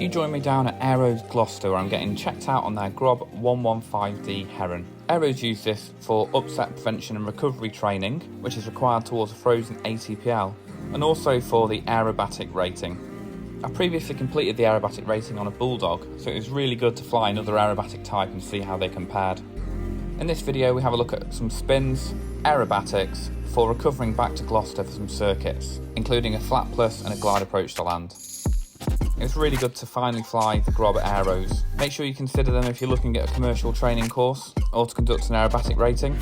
You join me down at Aeros Gloucester where I'm getting checked out on their Grob115D Heron. Aeros use this for upset prevention and recovery training, which is required towards a frozen ATPL, and also for the aerobatic rating. I previously completed the aerobatic rating on a Bulldog, so it was really good to fly another aerobatic type and see how they compared. In this video we have a look at some spins, aerobatics, for recovering back to Gloucester for some circuits, including a flat plus and a glide approach to land. It's really good to finally fly the Grob at Aeros. Make sure you consider them if you're looking at a commercial training course or to conduct an aerobatic rating.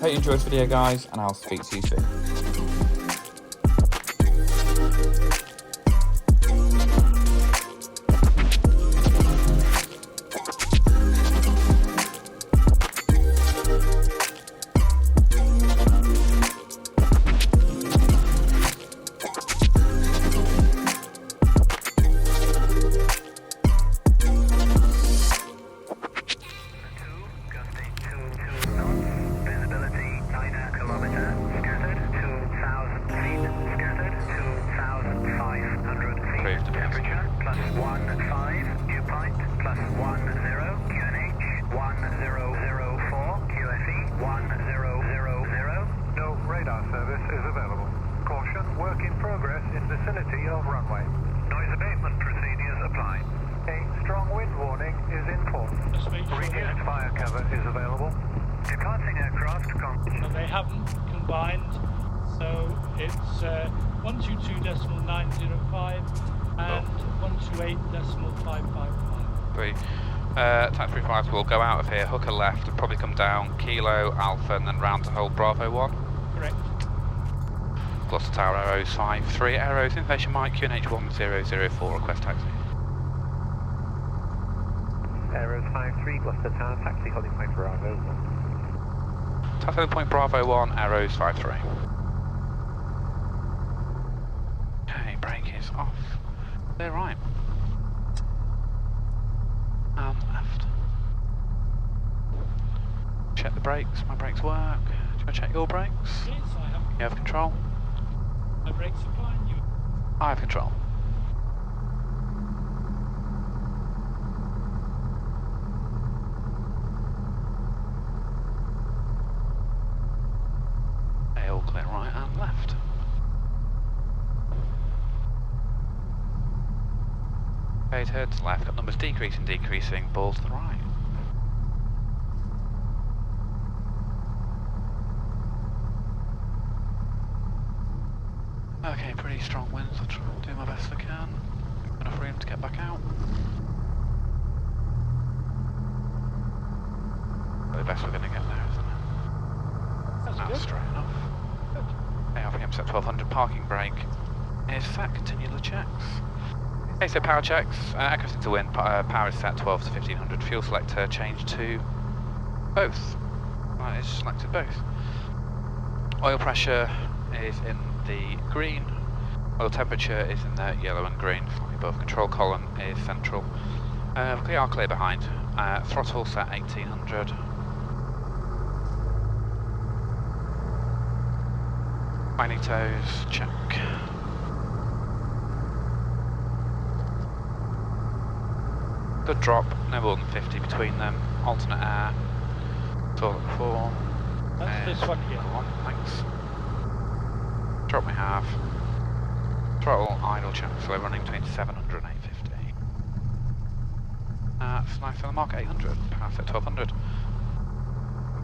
Hope you enjoyed this video guys, and I'll speak to you soon. So they haven't combined, so it's 122.905 and 128.555. Tax 35 will go out of here, hooker left, and probably come down Kilo, Alpha, and then round to hold Bravo 1. Correct. Gloucester Tower, Aeros 53, Aeros, information Mike, QNH 1004, request taxi. Aeros 53, Gloucester Tower, taxi holding point Bravo 1. Taxi holding point Bravo 1, Aeros 53. Okay, brake is off. They're right. And left. Check the brakes, my brakes work. Do you want to check your brakes? Yes, I have. You have control? My brakes are fine. You? I have control. They all clear right and left. Okay, turn to left, got numbers decreasing, balls to the right. Okay, pretty strong winds, I'll try and do my best I can. Enough room to get back out. The best we're going to get there, isn't it? That's That's good. straight enough. Good. RPM set 1200, parking brake is set, continue the checks. Okay, so power checks, accuracy to wind, power is set 12 to 1500, fuel selector changed to both. Right, it's selected both. Oil pressure is in the green, oil temperature is in the yellow and green, slightly above. Control column is central. We are clear behind. Throttle set 1800. Magnetos, check. Good drop, no more than 50 between them. Alternate air, toilet 4. That's this one here. Thanks. Drop we have. Throttle idle check, slow running between 700 and 850. That's nice on the mark, 800, power set 1200.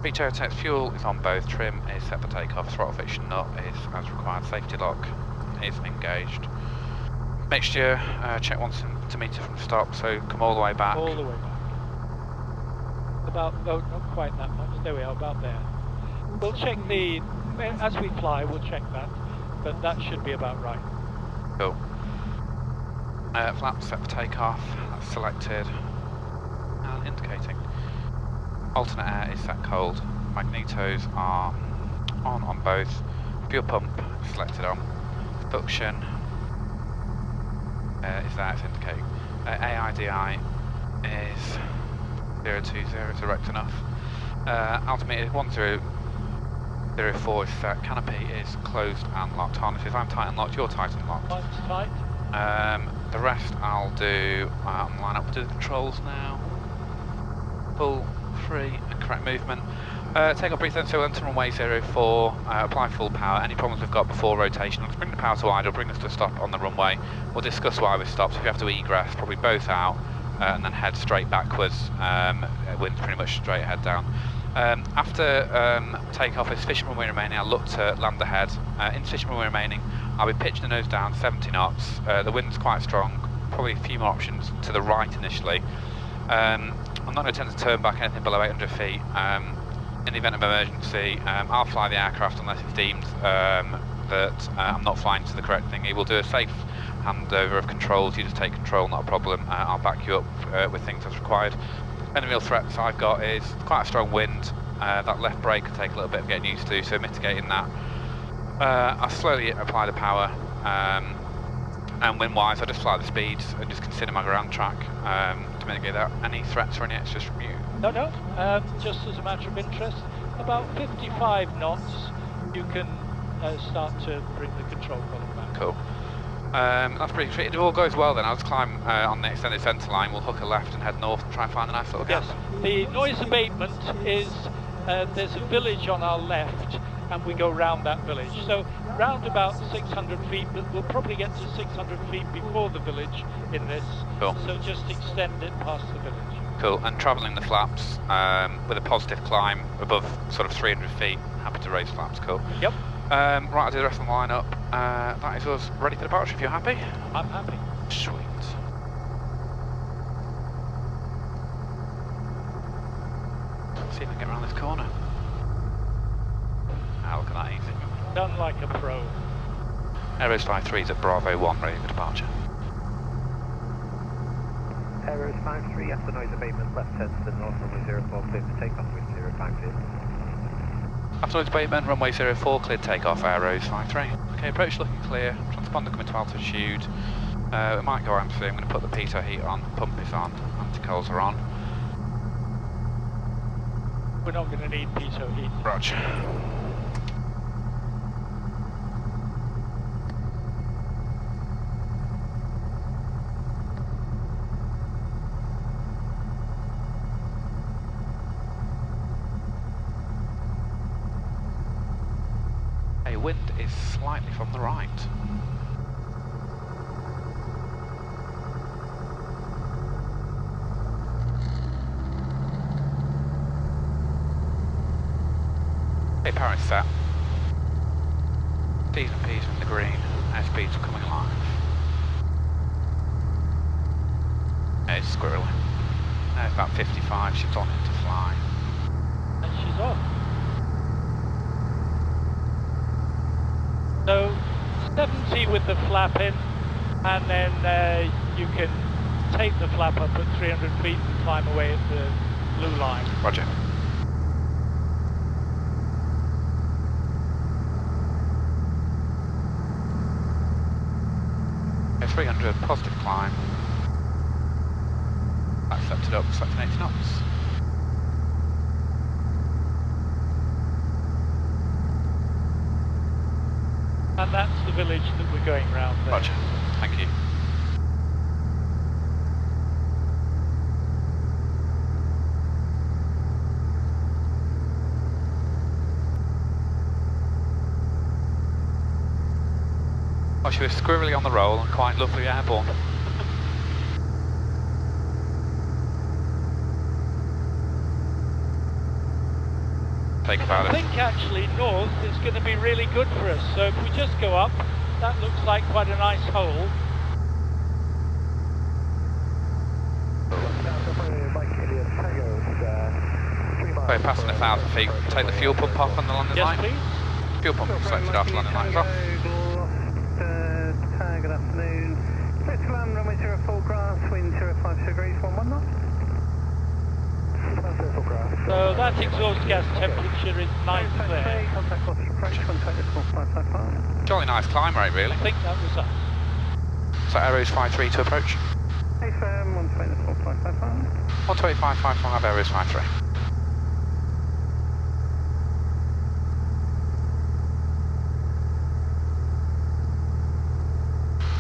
VTO text fuel is on both, trim is set for takeoff, throttle friction nut is as required, safety lock is engaged. Mixture, check 1 centimetre from stop, so come all the way back. All the way back. About, no, not quite that much. There we are, about there. We'll check the, as we fly, we'll check that, but that should be about right. Cool. Flaps set for takeoff, that's selected, and indicating. Alternate air is set cold, magnetos are on both, fuel pump selected on, suction is there, it's indicating. AIDI is 020, it's erect enough. Altimeter 1004 is set, canopy is closed and locked. Harnesses, I'm tight and locked, you're tight and locked. Mine's tight. The rest I'll do, line up to the controls now. Full, free, and correct movement. Take off brief then, so enter runway 04, apply full power. Any problems we've got before rotation, let's bring the power to idle, bring us to a stop on the runway. We'll discuss why we stopped. If you have to egress, probably both out, and then head straight backwards. Wind's pretty much straight head down. After takeoff, it's fishing runway remaining. I'll look to land ahead. In fishing runway remaining, I'll be pitching the nose down 70 knots. The wind's quite strong, probably a few more options to the right initially. I'm not going to attempt to turn back anything below 800 feet. In the event of emergency, I'll fly the aircraft unless it's deemed that I'm not flying to the correct thing. He will do a safe handover of controls. You just take control, not a problem. I'll back you up with things as required. Any real threats I've got is quite a strong wind. That left brake can take a little bit of getting used to, so mitigating that. I'll slowly apply the power, and wind-wise, I'll just fly the speeds and just consider my ground track to mitigate that. Any threats or any extras from you? No, just as a matter of interest, about 55 knots, you can start to bring the control column back. Cool. That's pretty tricky. If it all goes well then, I'll just climb on the extended centre line, we'll hook a left and head north and try and find a nice little gap. Yes, the noise abatement is, there's a village on our left and we go round that village. So round about 600 feet, but we'll probably get to 600 feet before the village in this. Cool. So just extend it past the village. Cool, and travelling the flaps with a positive climb above sort of 300 feet, happy to raise flaps, cool. Yep. Right, I'll do the rest of the lineup. That is us ready for departure if you're happy. I'm happy. Sweet. Let's see if I can get around this corner. Look at that, easy. Done like a pro. Aeros Flight 3 is at Bravo 1, ready for departure. Aeros 53, after noise abatement, left turn to the north, runway 04, clear to take off with 052. After noise abatement, runway 04, cleared takeoff, Aeros Flight 3. Okay, approach looking clear, transponder coming to altitude. We might go around soon. I'm going to put the pitot heat on, pump is on, anti-coals are on. We're not going to need pitot heat. Roger. Wind is slightly from the right. Okay, power is set. D's and P's from the green. Airspeeds are coming alive. It's squirrely. It's about 55, she's on it to fly. And she's off. So 70 with the flap in, and then you can take the flap up at 300 feet and climb away at the blue line. Roger. Okay, 300, positive climb. Accepted up, selecting 80 knots. And that's the village that we're going round there. Roger, thank you. Oh, she was squirrely on the roll and quite lovely airborne. I think actually north is going to be really good for us, so if we just go up, that looks like quite a nice hole. Okay, passing 1,000 feet, take the fuel pump off on the landing line. Yes, please. Fuel pump selected off, landing line's off. Good afternoon. Clear to land, runway 04 grass, wind 05 degrees, 11 knots. So that exhaust gas temperature is nice there. Contact loss approach, contact the call 555. Jolly nice climb rate, really. I think that was us. So Aeros 53 to approach. Hey firm, 120 the call 555. 125.55 Aeros 53.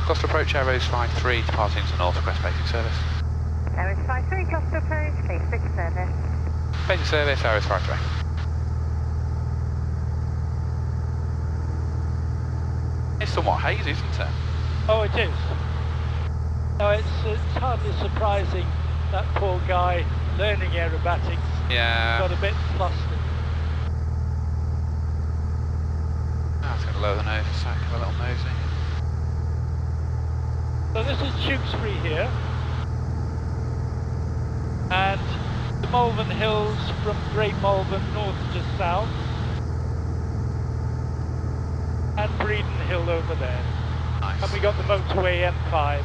Gloucester approach, Aeros Flight 3, departing to North, request basic service. Aeros Flight 3, Gloucester approach, basic service. Basic service, Aeros Flight 3. It's somewhat hazy, isn't it? Oh, it is. No, it's hardly surprising that poor guy learning aerobatics Yeah. got a bit flustered. Oh, it's going to lower the nose a sec, have a little nosy. So this is Tewkesbury here, and the Malvern Hills from Great Malvern north to south, and Breeden Hill over there. Nice. And we got the motorway M5.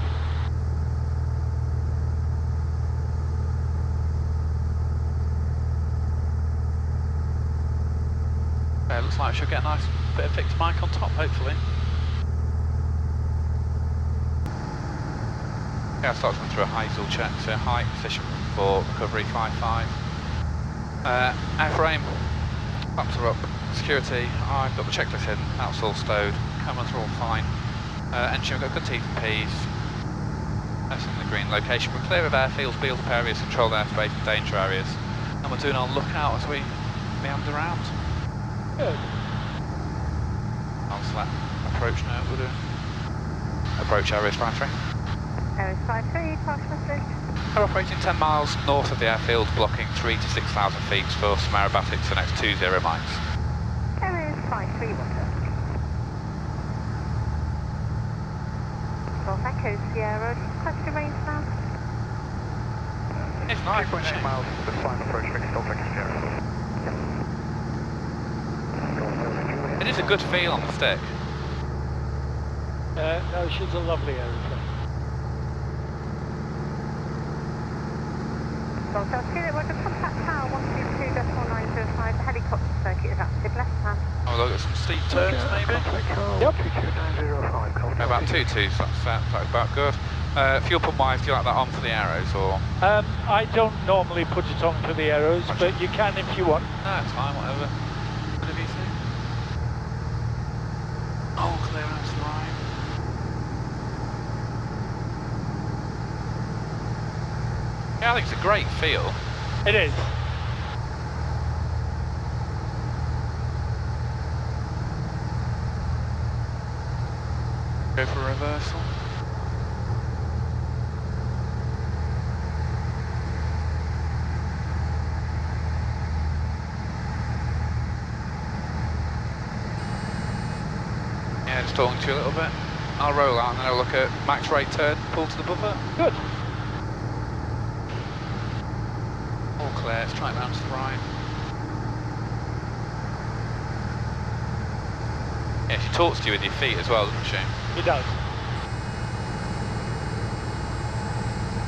Okay, looks like we should get a nice bit of fixed mic on top, hopefully. Yeah, I'll start going through a Heisel check, so height, position for recovery 5.5. Airframe, flaps are up, security, I've got the checklist in, that's all stowed, cameras are all fine. Engine, we've got good T's and P's. That's in the green location. We're clear of airfields, build up areas, controlled airspace and danger areas. And we're doing our lookout as we meander around. Good. I'll select approach now, we'll do. Approach Aeros Flight 3. Aeros Flight 3, partial message. We're operating 10 miles north of the airfield, blocking 3 to 6,000 feet for some aerobatics for the next 20 miles. Aeros Flight 3, water. Well, thank you, Sierra. Question range now. It's nice, 2.8 miles to the final approach, fixed Delta Sierra. It is a good feel on the stick. No, she's a lovely aeroplane. Delta Sierra, water, contact tower 122.905. The helicopter circuit is active, left hand. Oh, look at some steep turns maybe. Yep. 22905, About 2.2, so that's about good. Fuel pump wise, do you like that on for the Aeros or? I don't normally put it on for the Aeros, but you can if you want. No, it's fine, whatever. Whatever you think. Oh, clearance line. Yeah, I think it's a great feel. It is. Go for a reversal. Yeah, just talking to you a little bit. I'll roll out and then I'll look at max rate turn, pull to the buffer. Good. All clear, let's try it round to the right. Yeah, she talks to you with your feet as well, doesn't she? He does.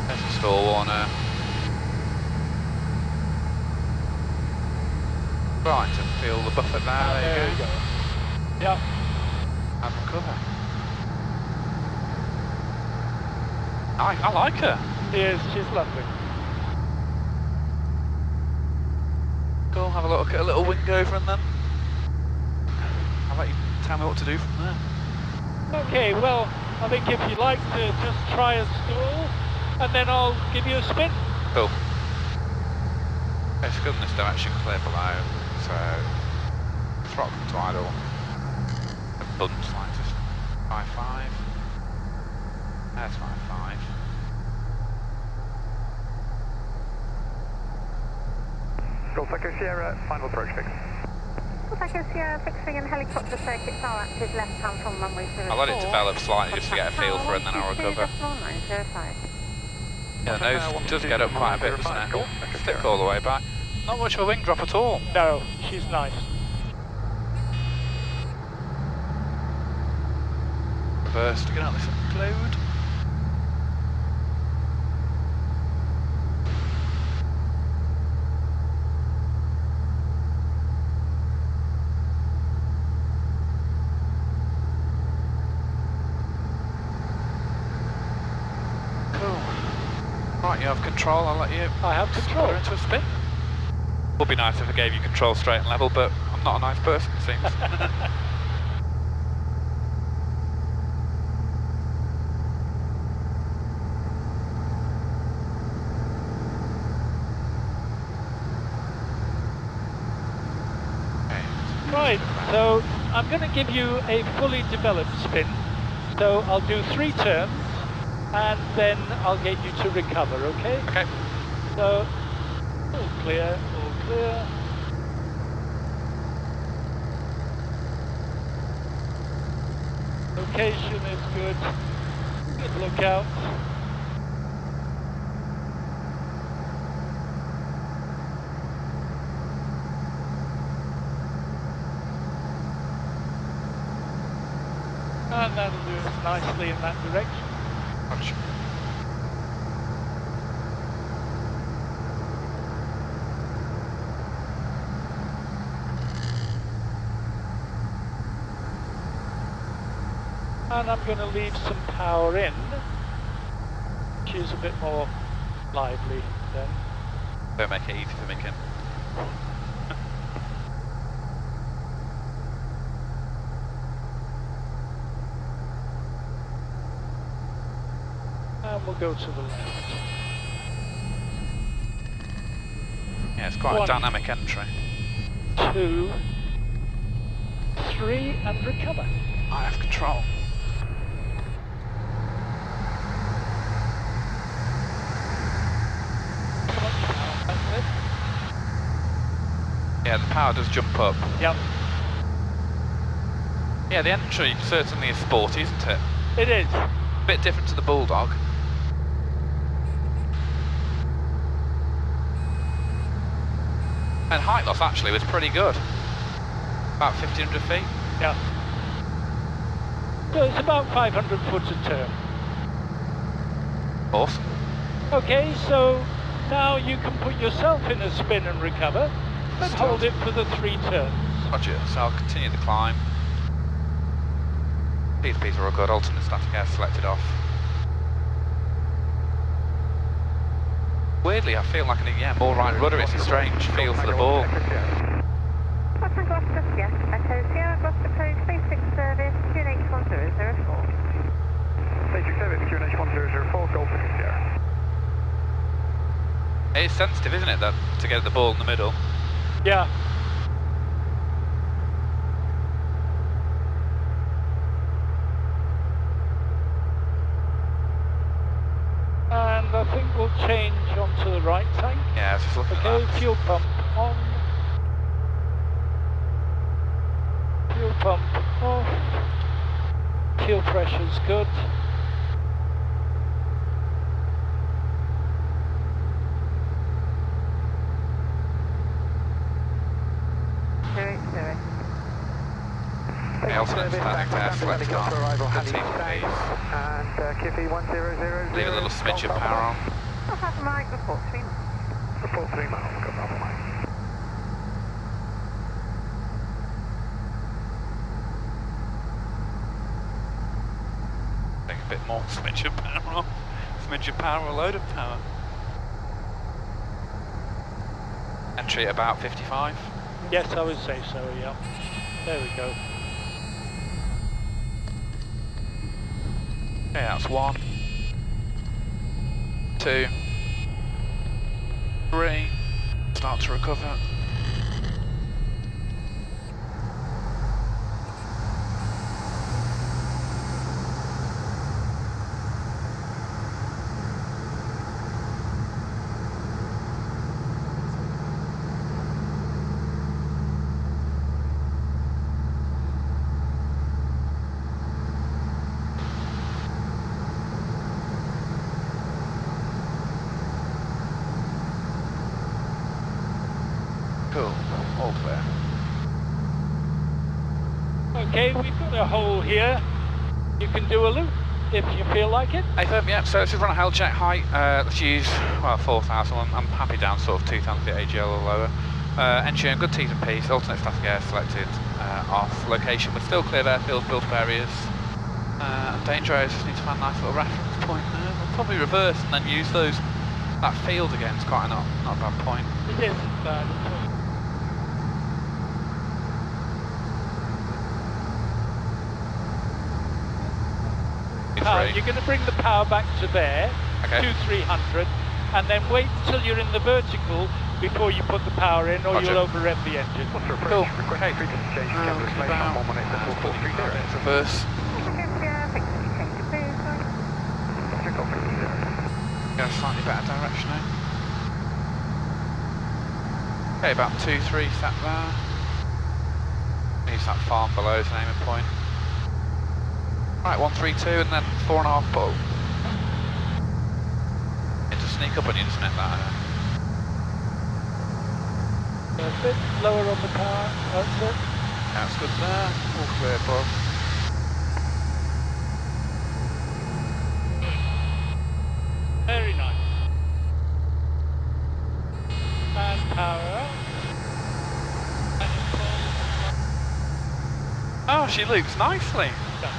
There's a stall warner. Right, to feel the buffer there, there you go. Yep. And recover. I like her. Yes, she's lovely. Go have a look at a little wing over and then I'll let you tell me what to do from there. Okay, well, I think if you'd like to just try and stall, and then I'll give you a spin. Cool. It's good in this direction, clear below, so throttle to idle. Blunt slightest. 5.5. There's 5.5. Delta Sierra, final approach fix. Delta Sierra, fixing and helicopter circuits are active, left hand from runway 04. I'll let it develop slightly just to get a feel for it and then I'll recover. 122.905. Yeah, the nose does get up quite a bit, doesn't it? Stick all the way back. Not much of a wing drop at all. No, she's nice. Reverse to get out this cloud. Right, you have control, I'll let you I have control. go into a spin. Would be nice if I gave you control straight and level, but I'm not a nice person, it seems. So I'm going to give you a fully developed spin. So I'll do 3 turns and then I'll get you to recover, okay? Okay. So, all clear, all clear. Location is good. Good lookout. And that'll do us nicely in that direction. Roger. And I'm going to leave some power in, which is a bit more lively then. Don't make it easy for me, Kim. And we'll go to the left. Yeah, it's quite 1, a dynamic entry. 2, 3, and recover. I have control. Yeah, the power does jump up. Yep, Yeah, the entry certainly is sporty, isn't it? it is. A bit different to the Bulldog. And height loss actually was pretty good. About 1,500 feet. Yeah. So it's about 500 foot a turn. Awesome. Okay, so now you can put yourself in a spin and recover, and hold it for the 3 turns. Roger, so I'll continue the climb. These pieces are all good, alternate static air selected off. Weirdly, I feel like more right rudder, it's a strange feel for the ball. Western Gloucester, yes. Echo Sierra Gloucester Code, basic service, QNH1004. Basic service, QNH1004, Golf Sierra. It's sensitive, isn't it, to get the ball in the middle? Yeah. And I think we'll change onto the right tank. Yeah, I was just looking at Okay, that. fuel pump on. Fuel pump off. Fuel pressure's good. Okay, alternate static air selected off. Good team please. And Kiffy 1000. Leave a little smidge of power on. I'll have Mike report 3 miles. Report 3 miles, got that one. Take a bit more smidge of power on. Smidge of power, a load of power. Entry at about 55. Yes, I would say so, yeah. There we go. Okay, that's 1, 2, 3. Start to recover. Cool, all clear. Okay, we've got a hole here. You can do a loop if you feel like it. Yeah, so let's just run a health check height. Let's use, well, 4,000. I'm happy down sort of 2,000 feet AGL or lower. Entry and good T's and P's, alternate static air selected off. Location, but still clear airfields, built-up areas. Danger areas, just need to find a nice little reference point there. I'll probably reverse and then use those. That field again is quite not a bad point. It isn't bad. You're going to bring the power back to there, Okay. to 300, and then wait until you're in the vertical before you put the power in, or Roger. you'll overrev the engine. Cool. Okay. Reverse. Go a slightly better direction now. Okay, about 2-3 set there. Use that farm below as an aiming point. Right, 1-3-2 and then 4.5 pull. It just sneak up on you, doesn't it? That. A bit lower on the power. That's it. That's good there. All clear above. Very nice. And power up. And it pulls. Oh, she loops nicely. Yeah.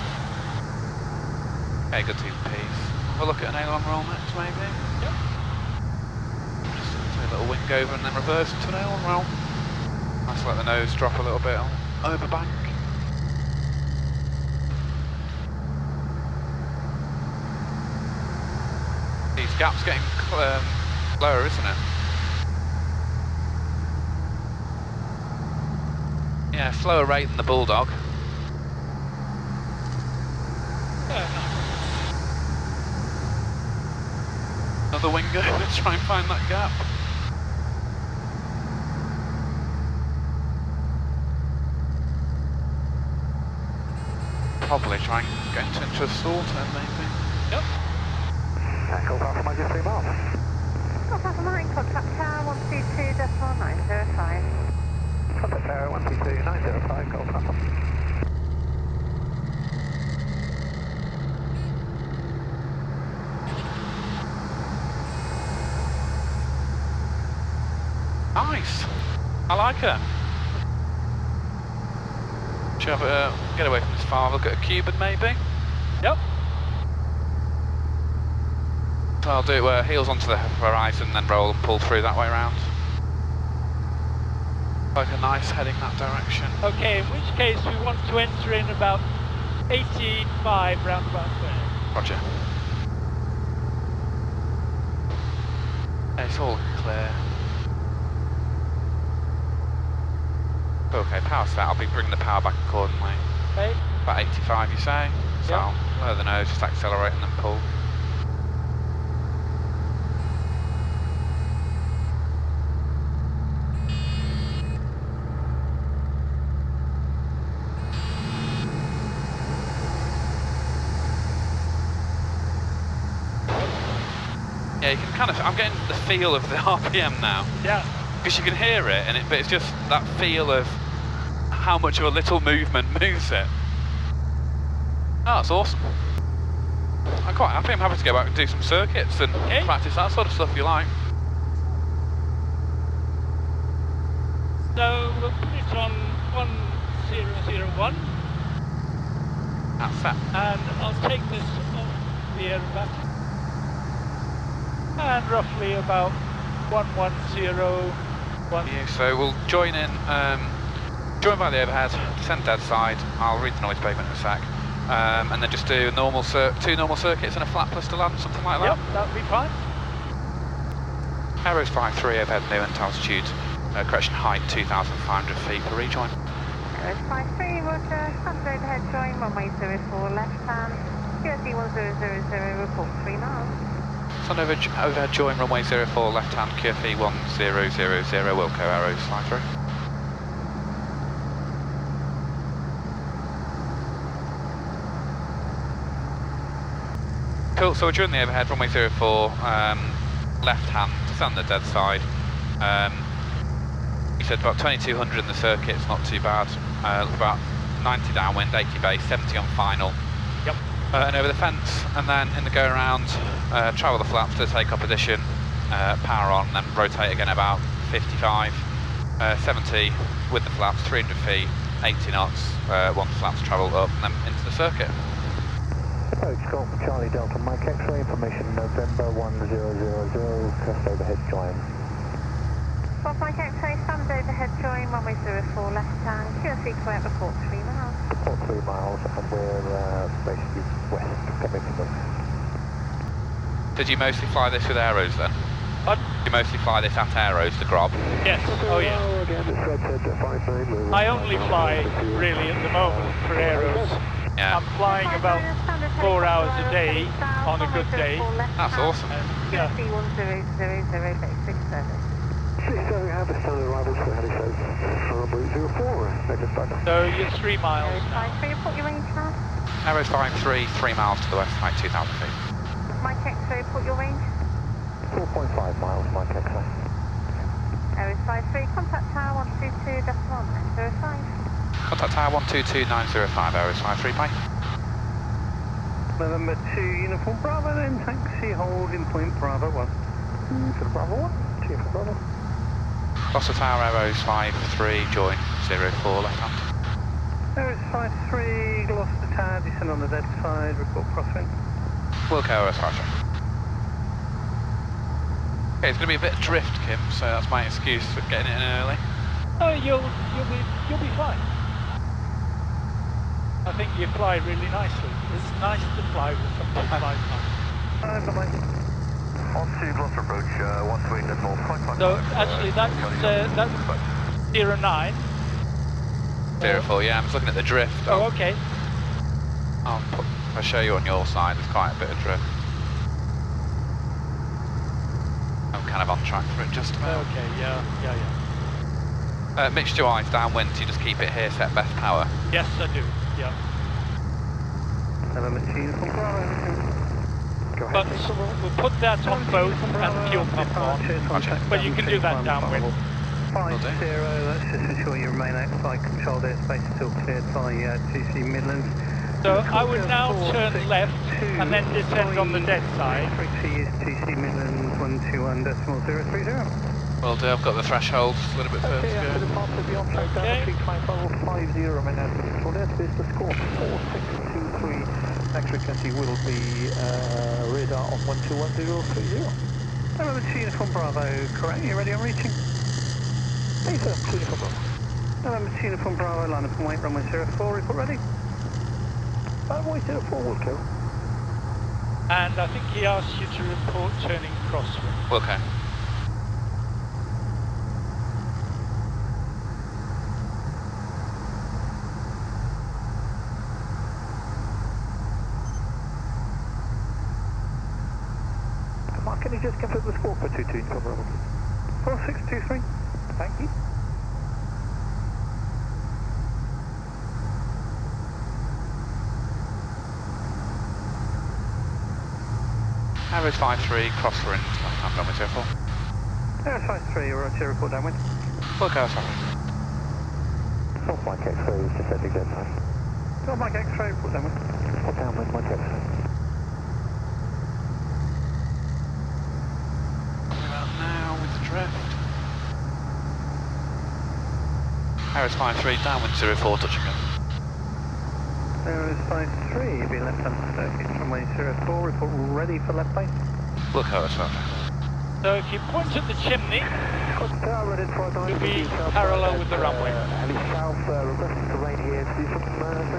Okay, good to piece. Have a look at an aileron roll next, maybe. Yep. Just do a little wing over and then reverse into an aileron roll. Nice to let the nose drop a little bit on over bank. These gaps getting lower, isn't it? Yeah, slower rate than the Bulldog. Another wing over to try and find that gap. Probably try and get into a stall turn, maybe. Yep. Echo Papa Magic 3 miles. Golf Papa Mike, contact tower 122.905. Contact Tower 122.905, Golf Papa. Nice! I like her. Should have get away from this farm, look at a Cuban maybe? Yep. So I'll do heels onto the horizon, then roll and pull through that way round. Like a nice heading that direction. Okay, in which case we want to enter in about 85 roundabout there. Roger. It's all clear. Okay, power set. I'll be bringing the power back accordingly. Okay. About 85, you say? So Yep. I'll lower the nose, just accelerate and then pull. Yeah, you can kind of, I'm getting the feel of the RPM now. Yeah. Because you can hear it, but it's just that feel of how much of a little movement moves it. Oh, that's awesome. I'm quite happy. I'm happy to go back and do some circuits and practice that sort of stuff if you like. So we'll put it on 1001. That's that. And I'll take this off the Aerobatics. And roughly about 110. So we'll join in, join by the overhead, descend dead side. I'll read the noise pavement in a sec. And then just do a normal two normal circuits and a flat plus to land, something like that. Yep, that'll be fine. Aeros Flight 3 overhead, new and altitude, correction height 2,500 feet per rejoin. Aeros Flight 3, Roger, standard overhead join, runway 04 left hand, QSE 1000, report 3 miles. Sun overhead join, runway 04 left hand, QFE 1000, Wilco, Aeros Flight 3. Cool, so we're during the overhead, runway 04, left hand, stand the dead side. You said about 2200 in the circuit, it's not too bad. About 90 downwind, 80 base, 70 on final. Yep. And over the fence, and then in the go around, travel the flaps to take up position, power on, then rotate again about 55, 70 with the flaps, 300 feet, 80 knots, once flaps travel up and then into the circuit. Approach Golf Charlie Delta Mike X-ray information November 1000, crest overhead join. Golf Mike X-ray, standard overhead join, runway 04 left hand, QSE correct, report 3 miles. Report 3 miles and we're basically west, coming from the west. Did you mostly fly this with Aeros then? But You mostly fly this at Aeros, the Grob. yes, oh yeah. I only fly really at the moment for Aeros. Yeah. I'm flying about 4 hours a day on a good day. That's awesome. Yeah. So you're 3 miles now. Aeros 53, 3 miles to the west, height 2,000 feet. Mike X-ray, put your range. 4.5 miles, Mike X-ray. Aeros 53, contact tower 122.905. Contact tower 122905, Aeros 53, bye. November 2, Uniform Bravo, then taxi holding point Bravo 1. For the Bravo 1, 2 for Bravo. Gloucester Tower, Aeros 53, join 04, left hand. Aeros 53, Gloucester Tower, descend on the dead side, report crosswind. Wilco, Aeros 53. Okay, it's going to be a bit of drift, Kim, so that's my excuse for getting it in early. Oh, you'll be fine. I think you fly really nicely. It's nice to fly with something like that. On to Gloucester approach, 128.4. So actually that's 09. 04, yeah, I'm just looking at the drift. Oh, okay. I'll show you on your side, there's quite a bit of drift. I'm kind of on track for it just about. Okay, yeah. Mixture-wise, downwind, you just keep it here, set best power. Yes, I do. Yeah. But we'll put that on both and fuel pump on. But you can do that downwind. 50, that's just ensure you remain outside controlled airspace until cleared by TC Midlands. So I would now turn left and then descend on the dead side. Frequency is TC Midlands 121.030. Will do, I've got the thresholds a little bit further to go. Okay. Next frequency will be radar on 121030. Hello, it's Uniform Bravo, correct? You ready on reaching? Hey sir, Uniform Bravo. Hello, it's Uniform Bravo, line up and wait, runway 04, report ready? Runway 04 will go. And I think he asked you to report turning crosswind. Okay. Can you just confirm the score for 22 cover level? 4623. Thank you. Aeros 53, crosswind, left hand runway 04. Aeros 53, you're right, report downwind. Wilco, Aeros 53. North Mike X-ray is descending dead side. North Mike X-ray, report downwind. Report downwind, Mike X-ray. Drift. Aeros 53, downwind 04, touching go. Aeros 53, you'll be left hand circuit, runway 04, report ready for left base. Look, Aeros 53. So if you point at the chimney, you'll be parallel with the runway.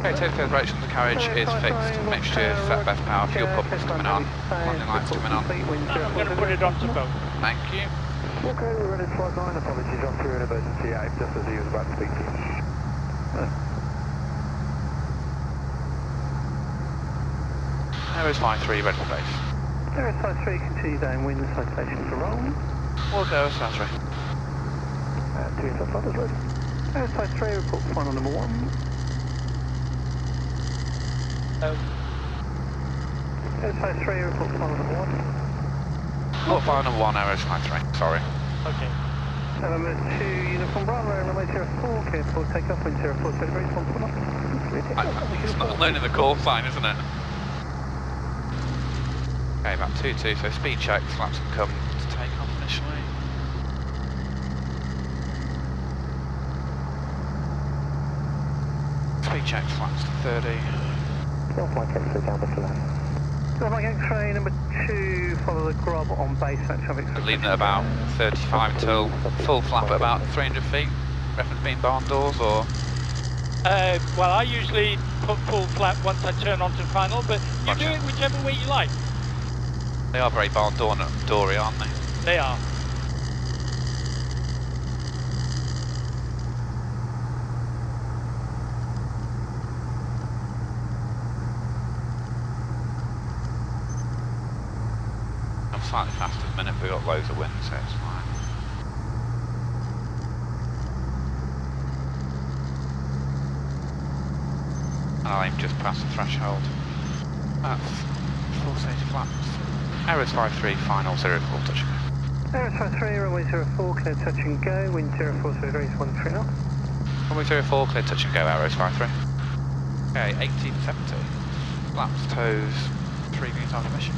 Okay, take the direction, the carriage is fixed, mixture, set best power, fuel pump is coming on, landing lights coming on. And I'm going to put it onto both. Thank you. Okay, we're ready for flight 9, apologies, I'm through an emergency out just as he was about to speak to you. Aeros 53, ready for base. Aeros 53, continue downwind, citation for roll. Wilco, Aeros 53. Two inside flight is ready. Aeros 53, report final number 1. Aeros 53, report final number 1. Port file number 1, Aeros 53, sorry. Okay. Number 2, Uniform Bravo, runway 04, clear for takeoff, wind 04, celebrate, 1 knots. It's not learning the call sign, isn't it? Okay, about 2-2, so speed check, flaps can come to take off initially. Speed check, flaps to 30. North Mike X-ray down to land. North Mike X-ray number 2, follow the Grob on base at traffic. Leaving at about 35 until full flap at about 300 feet. Reference being barn doors or? Well, I usually put full flap once I turn onto final, but you Gotcha. do it whichever way you like. They are very barn doory, aren't they? They are. I'm slightly faster at the minute, but we've got loads of wind, so it's fine. And I'll aim just past the threshold. That's full stage flaps. Aeros 53, final 04, touch and go. Aeros 53, runway 04, clear touch and go, wind 0430, 13 knots. Runway 04, clear touch and go, Aeros 53. Okay, 1870. Flaps, toes, 3 green target mission.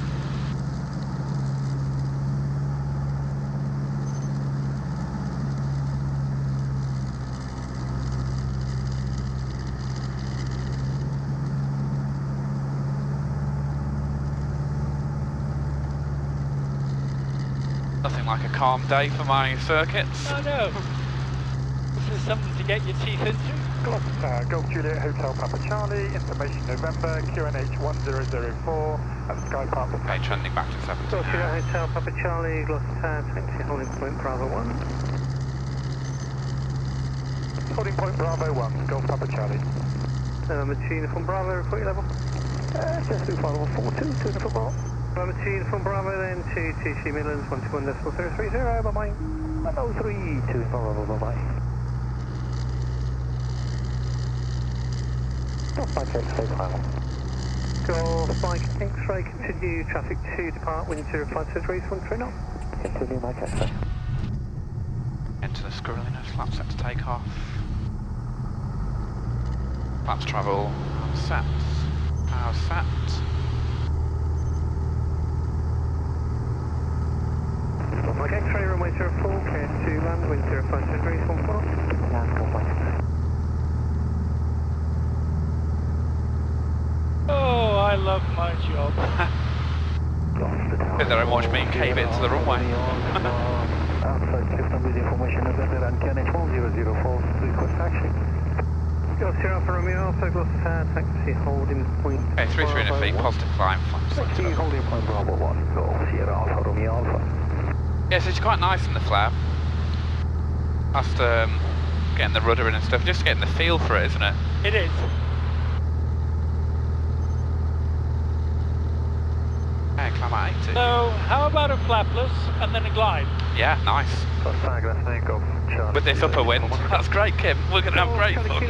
Nothing like a calm day for my circuits. I know. This is something to get your teeth into. Golf Juliet Hotel Papa Charlie, information November, QNH 1004 at the Sky Park. Okay, trending back to 70. Golf Juliet Hotel Papa Charlie, Gloucester, taxi holding point Bravo 1. Holding point Bravo 1, Golf Papa Charlie. Mkii uniform Bravo, report your level. Just through 5142, 2 uniform Bravo. Mkii uniform Bravo then to TC Midlands, 121.030, bye bye. 103, 2 Bravo, bye bye. Golf Mike X-ray final. Golf Mike X-ray, continue, traffic 2, depart, wind 0523, 13 knots. Continue Mike X-ray. Enter the squirreliness, flaps set to take off. Flaps travel, power set, power set. Golf Mike X-ray, runway 04, clear to land, wind 0523, 14 knots. Land Golf Mike X-ray. Oh, I love my job. Sit there and watch me cave it to the runway. Outside system with information November and QNH 1004, request taxi. Gloucester Alpha Romeo Alpha, Gloucester, taxi holding point. Okay, 300 feet, positive climb, flaps. Taxi holding point Bravo 1, Golf Sierra Alpha Romeo Alpha. Yes, it's quite nice in the flare. After getting the rudder in and stuff, just getting the feel for it, isn't it? It is. Okay, climb at 80. So, how about a flapless and then a glide? Yeah, nice. With this upper wind. That's great, Kim. We're going to have great fun.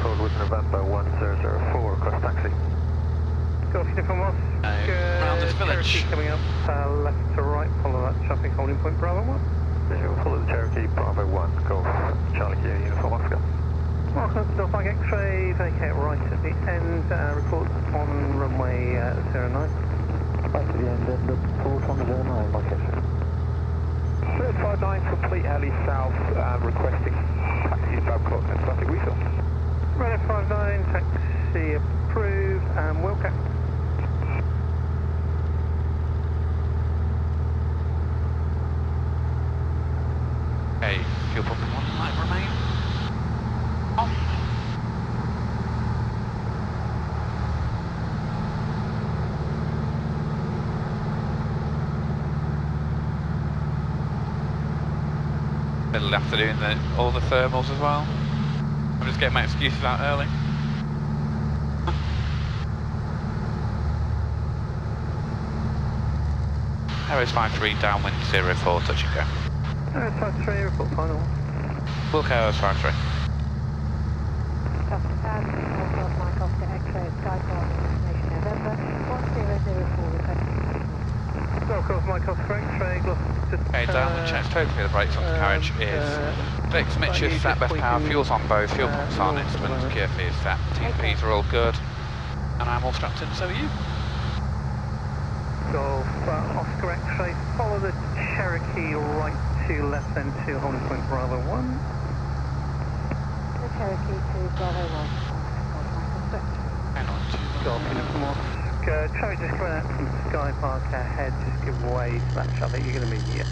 Forward with November 1004, request taxi. Golf Uniform Oscar, round this village. Cherokee coming up, left to right, follow that traffic holding point Bravo 1. Visual, follow the Cherokee Bravo 1, Golf Charlie Kilo Uniform Oscar. Welcome to Golf Mike X-ray, vacate right at the end, report on runway 09. Right to the end, and report on 09, Mike X-ray. 359, complete heli south, requesting taxi Babcock and traffic refill. Runway 59, taxi approved, and Wilcat. Okay, fuel pump in 1 light remain. On. Middle of the afternoon, all the thermals as well. I'm just getting my excuses out early. Aeros 53, downwind 04, touch and go. Aeros 53, report final. Wilco Aeros 53. Mike Oscar X-ray, Sky Park, information November, 1004, request. Golf Mike Oscar X-ray, Gloucester. Okay, downwind checks, totally the brakes on the carriage is fixed, mixtures set, best power, fuels on both, fuel pumps on, instruments, QFE is set, TPs are all good, and I'm all strapped in, so are you. Golf Oscar X-ray, follow the Cherokee right to left then to holding point Bravo 1. The Cherokee to Bravo 1. Hang on, Golf Uniform Oscar, Cherokee just coming out from Sky Park ahead, just give way to that traffic, you're going to be here.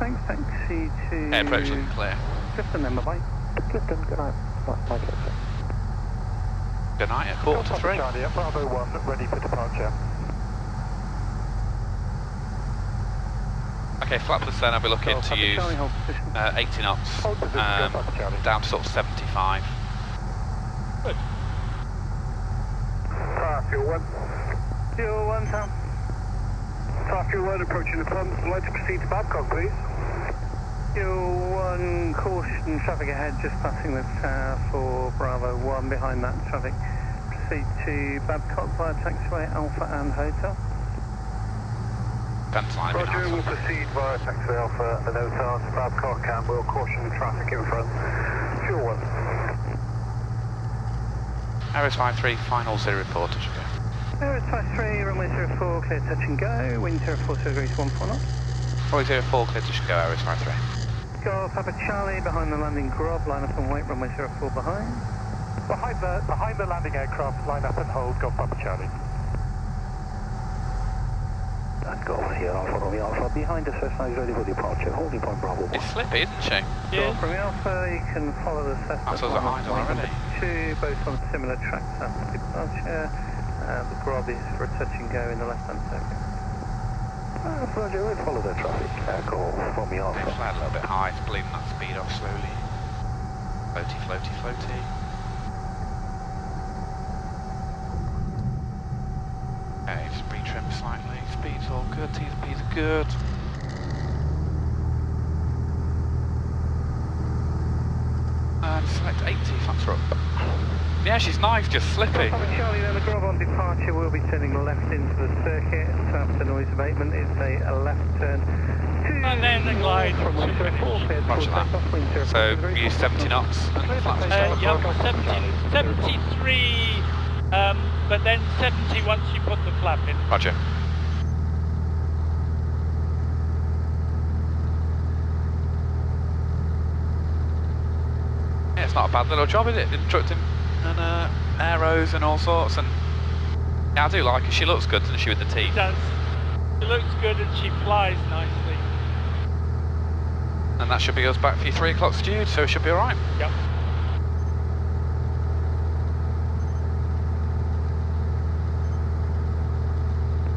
thanks, taxi to... Air approach looking clear. Clifton then, bye-bye. Clifton, good night. Bye, Clifton. Good night, at 2:45. Charlie, Bravo 1, ready for departure. Okay, flaps astern, I'll be looking to use 80 knots, down to sort of 75. Good. Fuel 1. Fuel 1, Tom. Fuel 1, approaching the pump. I'd like to proceed to Babcock, please. Fuel 1, caution, traffic ahead, just passing the tower for Bravo 1, behind that traffic. Proceed to Babcock via taxiway Alpha and Hotel. Roger, we'll proceed via taxiway Alpha and Hotel to Babcock and we'll caution traffic in front. Fuel 1. Aeros 53, final 0 report, should go. Aeros 53, runway 04, clear touch and go, wind 04 degrees 14 knots. Runway 04, clear to go, Aeros 53. Go Papa Charlie, behind the landing Grob, line up and wait, runway 04 behind. Behind the landing aircraft, line up and hold, go Papa Charlie. And go here, Alpha Romeo Alpha, behind us, Cessna is ready for departure, holding point Bravo 1. It's slippy, isn't she? Yeah. From the Alpha, you can follow the Cessna. So there's a high already. 2, both on similar tracks after departure. The Grob is for a touch and go in the left-hand circuit. Roger, we'll follow the traffic. Go from the Alpha. Flat a little bit high, it's bleeding that speed off slowly. Floaty, floaty, floaty. Okay, just retrim slightly. Speed's all good, T's and P's are good. And select 80, flaps are up. Yeah, she's nice, just slippy. Charlie, then the Grob on departure will be turning left into the circuit. So after noise abatement, it's a left turn. And then the glide. Roger that. So use 70 knots and flaps Yeah, 73, but then 70 once you put the flap in. Roger. Yeah, it's not a bad little job, is it? Instructing and aeros and all sorts, and yeah, I do like her. She looks good, doesn't she, with the teeth? She does. She looks good and she flies nicely. And that should be us back for your 3 o'clock stewed, so it should be alright. Yep.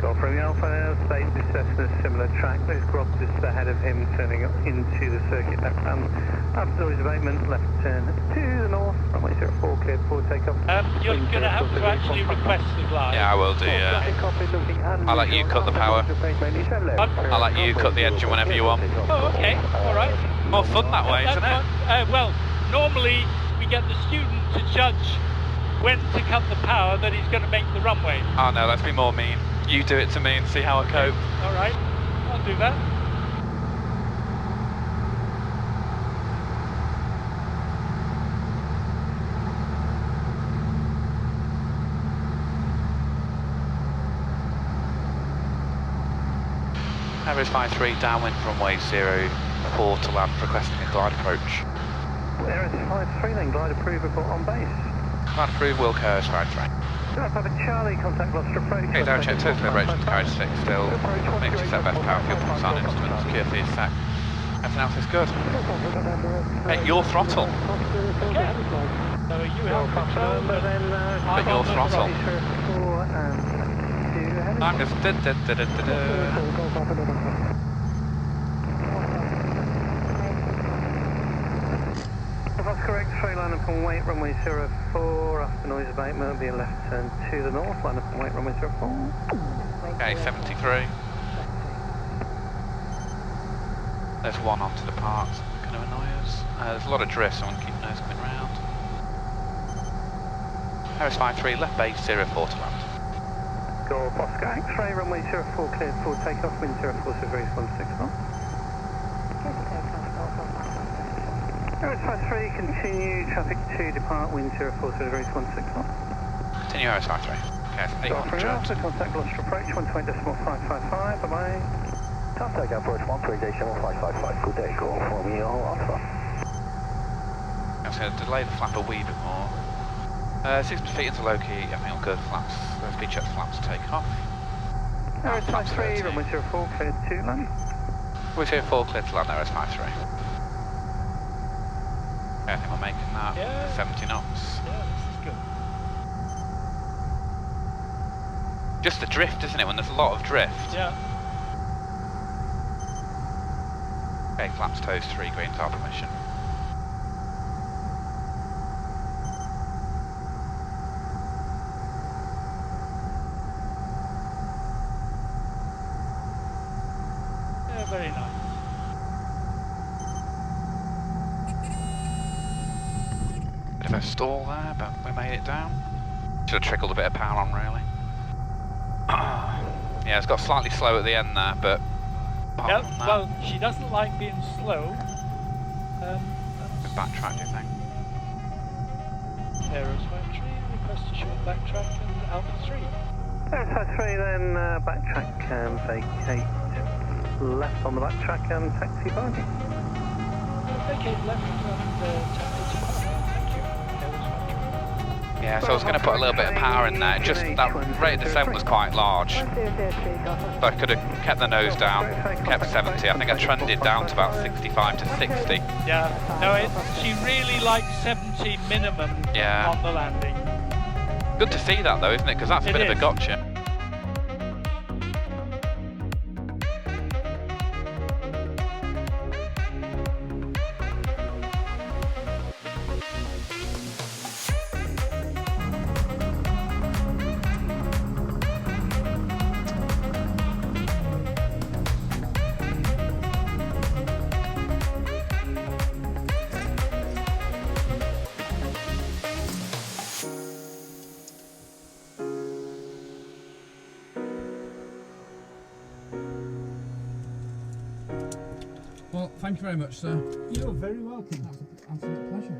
Go from the Alpha, state this Cessna, similar track. There's Grob just ahead of him, turning up into the circuit left hand. After noise abatement, left turn to the north. Runway 04, cleared for takeoff. You're going to have to actually request the glide. Yeah, I will do, yeah. I'll let you cut the power. I'll let you cut the engine whenever you want. Oh, okay, alright. More fun that way, isn't it? Well, normally we get the student to judge when to cut the power that he's going to make the runway. Oh no, let's be more mean. You do it to me and see how I cope. Alright, I'll do that. Aeros 53, downwind runway 04 to land, requesting a glide approach. Aeros 53 then, glide approved, report on base. Glide approved, Wilco, Aeros 53. Papa Charlie, contact lost approach. Okay, down check, total liberation, carriage fixed still. Make sure you set best power, fuel pumps on, instruments, secure for your sec. Everything else is good. Hey, your throttle. Okay. So you have control, but then But your throttle. I'm just If that's correct, straight line up and wait, runway 04, after noise abatement, will be a left turn to the north, line up and wait, runway 04. okay, 73. There's one onto the park, so it's going to annoy us. There's a lot of drift, so I'm going to keep nose coming round. Aeros 53, left base 04 to land. Go Oscar X-ray, runway 04 cleared for takeoff, wind 04 degrees 16 knots. Aeros 53, continue, traffic to depart, wind 04 degrees 16 knots. Continue Aeros 53. Okay, it's Go from 800. Alpha, contact lost approach, 128.555, bye-bye. Contact approach 128.555, good day, go for me, Alpha. I'm just going to delay the flap a wee bit more. 6 feet into low key, I think I'm good. Flaps, speed check flaps take off. Aeros 53, runway 04 cleared to land. We're here 4 clear to land Aeros Flight 3. Yeah, I think we're making that 70 knots. Yeah, this is good. Just the drift, isn't it, when there's a lot of drift? Yeah. Okay, flaps toes, 3 greens, our permission. Yeah, very nice. Bit of a stall there, but we made it down. Should have trickled a bit of power on, really. Yeah, it's got slightly slow at the end there, but... Yeah, well, she doesn't like being slow. Backtrack, do you think? Aeros Flight Training, request a short backtrack and Alpha 3. Aeros Flight 3, then backtrack and vacate left on the backtrack and taxi parking. Vacate left and taxi to parking. Thank you. Aeros Flight Training. Yeah, so I was going to put a little bit of power in there, just that rate of descent was quite large. So I could have kept the nose down, kept 70, I think I trended down to about 65 to 60. Yeah, no, she really likes 70 minimum on the landing. Good to see that though, isn't it? Because that's a bit of a gotcha. Well, thank you very much, sir. You're very welcome. That was an absolute pleasure.